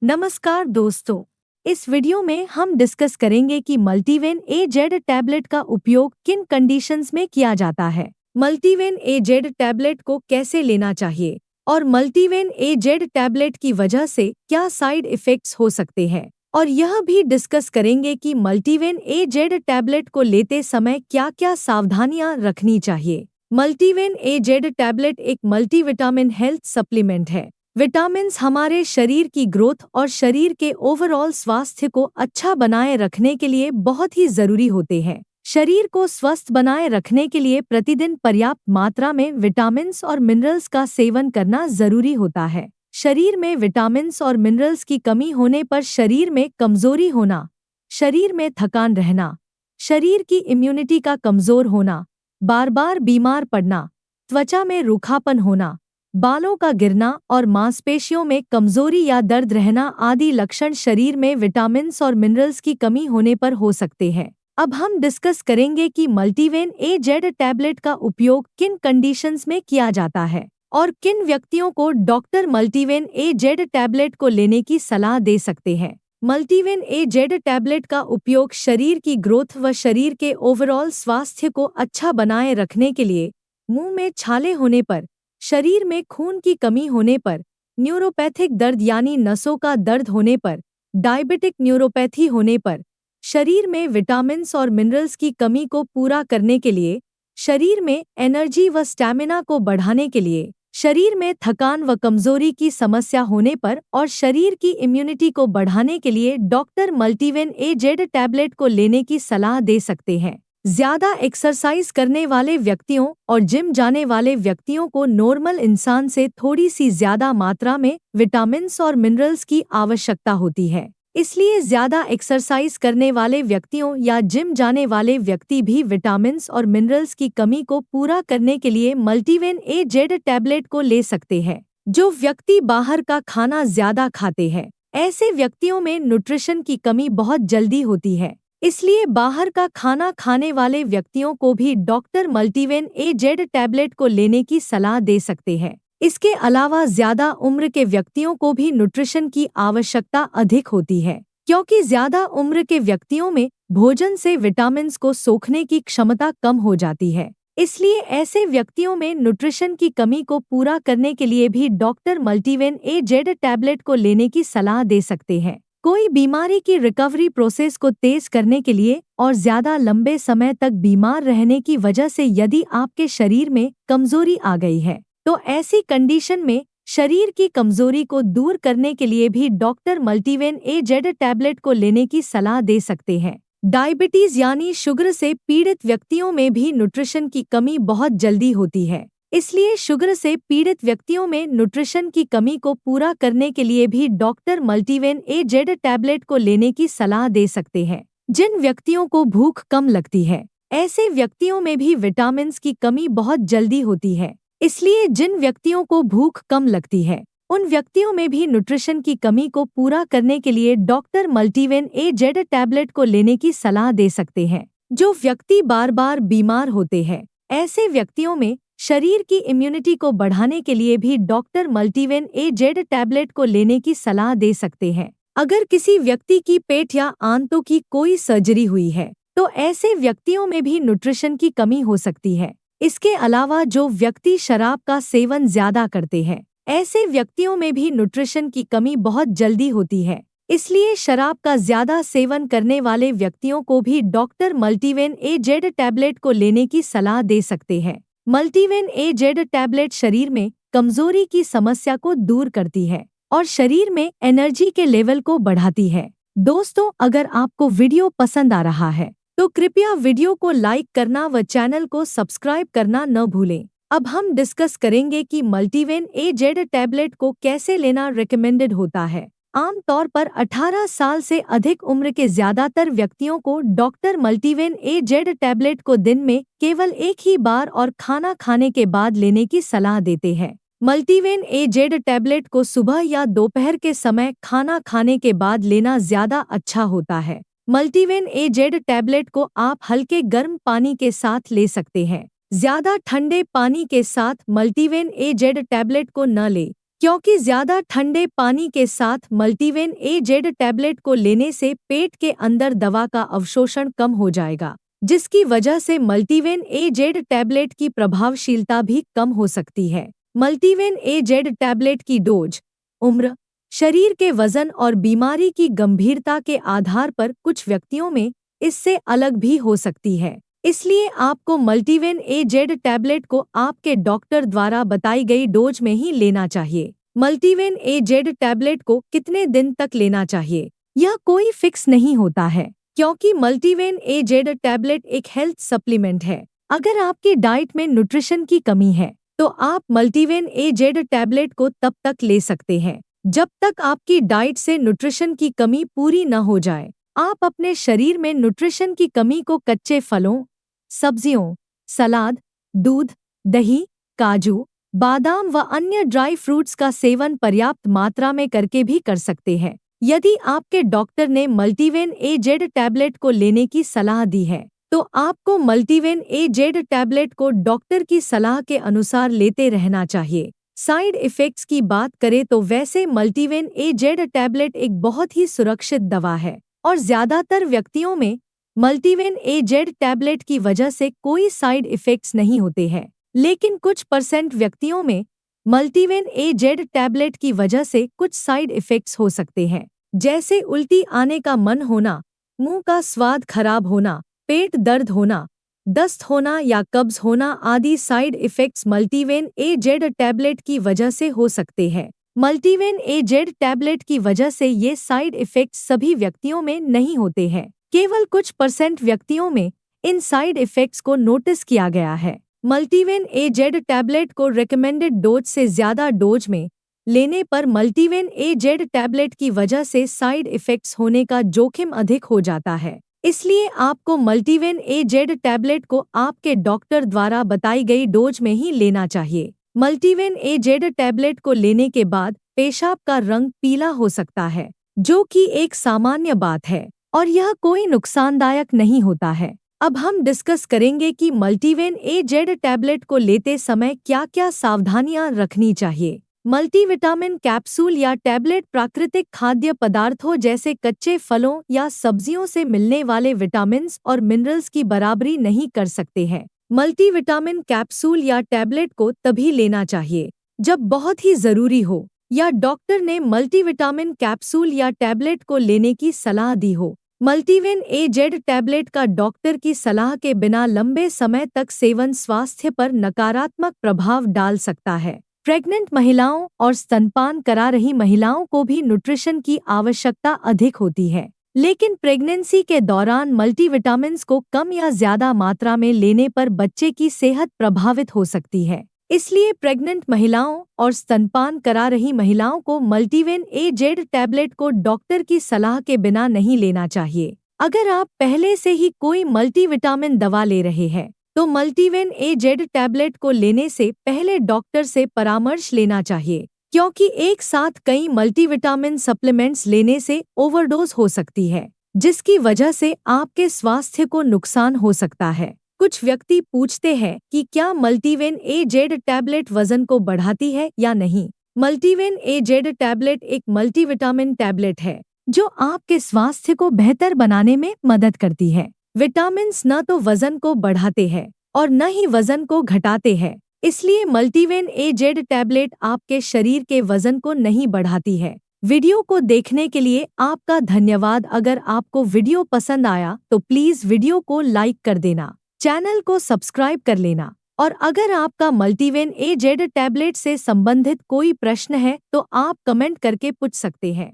नमस्कार दोस्तों, इस वीडियो में हम डिस्कस करेंगे कि मल्टीवेन ए-जेड टैबलेट का उपयोग किन कंडीशंस में किया जाता है। मल्टीवेन ए-जेड टैबलेट को कैसे लेना चाहिए और मल्टीवेन ए-जेड टैबलेट की वजह से क्या साइड इफ़ेक्ट्स हो सकते हैं, और यह भी डिस्कस करेंगे कि मल्टीवेन ए-जेड टैबलेट को लेते समय क्या-क्या सावधानियां रखनी चाहिए। मल्टीवेन ए-जेड टैबलेट एक मल्टीविटामिन हेल्थ सप्लीमेंट है। विटामिन्स हमारे शरीर की ग्रोथ और शरीर के ओवरऑल स्वास्थ्य को अच्छा बनाए रखने के लिए बहुत ही जरूरी होते हैं। शरीर को स्वस्थ बनाए रखने के लिए प्रतिदिन पर्याप्त मात्रा में विटामिन्स और मिनरल्स का सेवन करना जरूरी होता है। शरीर में विटामिन्स और मिनरल्स की कमी होने पर शरीर में कमजोरी होना, शरीर में थकान रहना, शरीर की इम्यूनिटी का कमजोर होना, बार बार बीमार पड़ना, त्वचा में रूखापन होना, बालों का गिरना और मांसपेशियों में कमजोरी या दर्द रहना आदि लक्षण शरीर में विटामिन्स और मिनरल्स की कमी होने पर हो सकते हैं। अब हम डिस्कस करेंगे कि मल्टीवेन ए-जेड टैबलेट का उपयोग किन कंडीशंस में किया जाता है और किन व्यक्तियों को डॉक्टर मल्टीवेन ए-जेड टैबलेट को लेने की सलाह दे सकते हैं। मल्टीवेन ए-जेड टैबलेट का उपयोग शरीर की ग्रोथ व शरीर के ओवरऑल स्वास्थ्य को अच्छा बनाए रखने के लिए, मुंह में छाले होने पर, शरीर में खून की कमी होने पर, न्यूरोपैथिक दर्द यानी नसों का दर्द होने पर, डायबिटिक न्यूरोपैथी होने पर, शरीर में विटामिन्स और मिनरल्स की कमी को पूरा करने के लिए, शरीर में एनर्जी व स्टैमिना को बढ़ाने के लिए, शरीर में थकान व कमजोरी की समस्या होने पर और शरीर की इम्यूनिटी को बढ़ाने के लिए डॉक्टर मल्टीवेन ए-जेड टैबलेट को लेने की सलाह दे सकते हैं। ज्यादा एक्सरसाइज करने वाले व्यक्तियों और जिम जाने वाले व्यक्तियों को नॉर्मल इंसान से थोड़ी सी ज्यादा मात्रा में विटामिन्स और मिनरल्स की आवश्यकता होती है। इसलिए ज्यादा एक्सरसाइज करने वाले व्यक्तियों या जिम जाने वाले व्यक्ति भी विटामिन्स और मिनरल्स की कमी को पूरा करने के लिए मल्टीवेन ए-जेड टैबलेट को ले सकते हैं। जो व्यक्ति बाहर का खाना ज्यादा खाते हैं, ऐसे व्यक्तियों में न्यूट्रिशन की कमी बहुत जल्दी होती है। इसलिए बाहर का खाना खाने वाले व्यक्तियों को भी डॉक्टर मल्टीवेन ए-जेड टैबलेट को लेने की सलाह दे सकते हैं। इसके अलावा ज्यादा उम्र के व्यक्तियों को भी न्यूट्रिशन की आवश्यकता अधिक होती है, क्योंकि ज्यादा उम्र के व्यक्तियों में भोजन से विटामिन्स को सोखने की क्षमता कम हो जाती है। इसलिए ऐसे व्यक्तियों में न्यूट्रिशन की कमी को पूरा करने के लिए भी डॉक्टर मल्टीवेन ए-जेड टैबलेट को लेने की सलाह दे सकते हैं। कोई बीमारी की रिकवरी प्रोसेस को तेज करने के लिए और ज्यादा लंबे समय तक बीमार रहने की वजह से यदि आपके शरीर में कमजोरी आ गई है, तो ऐसी कंडीशन में शरीर की कमजोरी को दूर करने के लिए भी डॉक्टर मल्टीवेन ए-जेड टैबलेट को लेने की सलाह दे सकते हैं। डायबिटीज यानी शुगर से पीड़ित व्यक्तियों में भी न्यूट्रिशन की कमी बहुत जल्दी होती है। इसलिए शुगर से पीड़ित व्यक्तियों में न्यूट्रिशन की कमी को पूरा करने के लिए भी डॉक्टर मल्टीवेन ए-जेड टैबलेट को लेने की सलाह दे सकते हैं। जिन व्यक्तियों को भूख कम लगती है, ऐसे व्यक्तियों में भी विटामिन्स की कमी बहुत जल्दी होती है। इसलिए जिन व्यक्तियों को भूख कम लगती है, उन व्यक्तियों में भी न्यूट्रिशन की कमी को पूरा करने के लिए डॉक्टर मल्टीवेन ए-जेड टैबलेट को लेने की सलाह दे सकते हैं। जो व्यक्ति बार बार बीमार होते हैं, ऐसे व्यक्तियों में शरीर की इम्यूनिटी को बढ़ाने के लिए भी डॉक्टर मल्टीवेन ए-जेड टैबलेट को लेने की सलाह दे सकते हैं। अगर किसी व्यक्ति की पेट या आंतों की कोई सर्जरी हुई है, तो ऐसे व्यक्तियों में भी न्यूट्रिशन की कमी हो सकती है। इसके अलावा जो व्यक्ति शराब का सेवन ज्यादा करते हैं, ऐसे व्यक्तियों में भी न्यूट्रिशन की कमी बहुत जल्दी होती है। इसलिए शराब का ज्यादा सेवन करने वाले व्यक्तियों को भी डॉक्टर मल्टीवेन ए-जेड टैबलेट को लेने की सलाह दे सकते हैं। मल्टीवेन ए-जेड टैबलेट शरीर में कमजोरी की समस्या को दूर करती है और शरीर में एनर्जी के लेवल को बढ़ाती है। दोस्तों, अगर आपको वीडियो पसंद आ रहा है तो कृपया वीडियो को लाइक करना व चैनल को सब्सक्राइब करना न भूलें। अब हम डिस्कस करेंगे कि मल्टीवेन ए-जेड टैबलेट को कैसे लेना रिकमेंडेड होता है। आमतौर पर 18 साल से अधिक उम्र के ज्यादातर व्यक्तियों को डॉक्टर मल्टीवेन ए-जेड टैबलेट को दिन में केवल एक ही बार और खाना खाने के बाद लेने की सलाह देते हैं। मल्टीवेन ए-जेड टैबलेट को सुबह या दोपहर के समय खाना खाने के बाद लेना ज्यादा अच्छा होता है। मल्टीवेन ए-जेड टैबलेट को आप हल्के गर्म पानी के साथ ले सकते हैं। ज्यादा ठंडे पानी के साथ मल्टीवेन ए-जेड टैबलेट को न लें, क्योंकि ज्यादा ठंडे पानी के साथ मल्टीवेन ए जेड टैबलेट को लेने से पेट के अंदर दवा का अवशोषण कम हो जाएगा, जिसकी वजह से मल्टीवेन ए जेड टैबलेट की प्रभावशीलता भी कम हो सकती है। मल्टीवेन ए जेड टैबलेट की डोज, उम्र, शरीर के वजन और बीमारी की गंभीरता के आधार पर कुछ व्यक्तियों में इससे अलग भी हो सकती है। इसलिए आपको मल्टीवेन ए जेड टैबलेट को आपके डॉक्टर द्वारा बताई गई डोज में ही लेना चाहिए। मल्टीवेन ए जेड टैबलेट को कितने दिन तक लेना चाहिए, यह कोई फिक्स नहीं होता है, क्योंकि मल्टीवेन ए जेड टैबलेट एक हेल्थ सप्लीमेंट है। अगर आपकी डाइट में न्यूट्रिशन की कमी है तो आप मल्टीवेन ए जेड टैबलेट को तब तक ले सकते हैं जब तक आपकी डाइट से न्यूट्रिशन की कमी पूरी न हो जाए। आप अपने शरीर में न्यूट्रिशन की कमी को कच्चे फलों, सब्जियों, सलाद, दूध, दही, काजू, बादाम व अन्य ड्राई फ्रूट्स का सेवन पर्याप्त मात्रा में करके भी कर सकते हैं। यदि आपके डॉक्टर ने मल्टीवेन ए जेड टैबलेट को लेने की सलाह दी है तो आपको मल्टीवेन ए जेड टैबलेट को डॉक्टर की सलाह के अनुसार लेते रहना चाहिए। साइड इफ़ेक्ट्स की बात करें तो वैसे मल्टीवेन ए जेड टैबलेट एक बहुत ही सुरक्षित दवा है और ज़्यादातर व्यक्तियों में मल्टीवेन ए जेड टैबलेट की वजह से कोई साइड इफ़ेक्ट्स नहीं होते हैं, लेकिन कुछ % व्यक्तियों में मल्टीवेन ए जेड टैबलेट की वजह से कुछ साइड इफ़ेक्ट्स हो सकते हैं, जैसे उल्टी आने का मन होना, मुंह का स्वाद खराब होना, पेट दर्द होना, दस्त होना या कब्ज होना आदि साइड इफ़ेक्ट्स मल्टीवेन ए जेड टैबलेट की वजह से हो सकते हैं। मल्टीवेन ए जेड टैबलेट की वजह से ये साइड इफ़ेक्ट्स सभी व्यक्तियों में नहीं होते हैं, केवल कुछ % व्यक्तियों में इन साइड इफ़ेक्ट्स को नोटिस किया गया है। मल्टीवेन ए जेड टैबलेट को रिकमेंडेड डोज से ज़्यादा डोज में लेने पर मल्टीवेन ए जेड टैबलेट की वजह से साइड इफ़ेक्ट्स होने का जोखिम अधिक हो जाता है। इसलिए आपको मल्टीवेन ए जेड टैबलेट को आपके डॉक्टर द्वारा बताई गई डोज में ही लेना चाहिए। मल्टीवेन ए जेड टैबलेट को लेने के बाद पेशाब का रंग पीला हो सकता है, जो कि एक सामान्य बात है और यह कोई नुकसानदायक नहीं होता है। अब हम डिस्कस करेंगे कि मल्टीवेन ए जेड टैबलेट को लेते समय क्या-क्या सावधानियां रखनी चाहिए। मल्टीविटामिन कैप्सूल या टैबलेट प्राकृतिक खाद्य पदार्थों जैसे कच्चे फलों या सब्जियों से मिलने वाले विटामिन्स और मिनरल्स की बराबरी नहीं कर सकते हैं। मल्टीविटामिन कैप्सूल या टैबलेट को तभी लेना चाहिए जब बहुत ही जरूरी हो या डॉक्टर ने मल्टीविटामिन कैप्सूल या टैबलेट को लेने की सलाह दी हो। मल्टीवेन ए जेड टैबलेट का डॉक्टर की सलाह के बिना लंबे समय तक सेवन स्वास्थ्य पर नकारात्मक प्रभाव डाल सकता है। प्रेग्नेंट महिलाओं और स्तनपान करा रही महिलाओं को भी न्यूट्रिशन की आवश्यकता अधिक होती है, लेकिन प्रेगनेंसी के दौरान मल्टीविटामिन्स को कम या ज्यादा मात्रा में लेने पर बच्चे की सेहत प्रभावित हो सकती है। इसलिए प्रेग्नेंट महिलाओं और स्तनपान करा रही महिलाओं को मल्टीवेन ए जेड टैबलेट को डॉक्टर की सलाह के बिना नहीं लेना चाहिए। अगर आप पहले से ही कोई मल्टीविटामिन दवा ले रहे हैं तो मल्टीवेन ए जेड टैबलेट को लेने से पहले डॉक्टर से परामर्श लेना चाहिए, क्योंकि एक साथ कई मल्टीविटामिन सप्लीमेंट्स लेने से ओवरडोज हो सकती है, जिसकी वजह से आपके स्वास्थ्य को नुकसान हो सकता है। कुछ व्यक्ति पूछते हैं कि क्या मल्टीवेन ए जेड टैबलेट वजन को बढ़ाती है या नहीं। मल्टीवेन ए जेड टैबलेट एक मल्टीविटामिन टैबलेट है जो आपके स्वास्थ्य को बेहतर बनाने में मदद करती है। विटामिन्स न तो वजन को बढ़ाते हैं और न ही वजन को घटाते हैं, इसलिए मल्टीवेन ए जेड टैबलेट आपके शरीर के वजन को नहीं बढ़ाती है। वीडियो को देखने के लिए आपका धन्यवाद। अगर आपको वीडियो पसंद आया तो प्लीज़ वीडियो को लाइक कर देना, चैनल को सब्सक्राइब कर लेना और अगर आपका मल्टीवेन ए जेड टैबलेट से संबंधित कोई प्रश्न है तो आप कमेंट करके पूछ सकते हैं।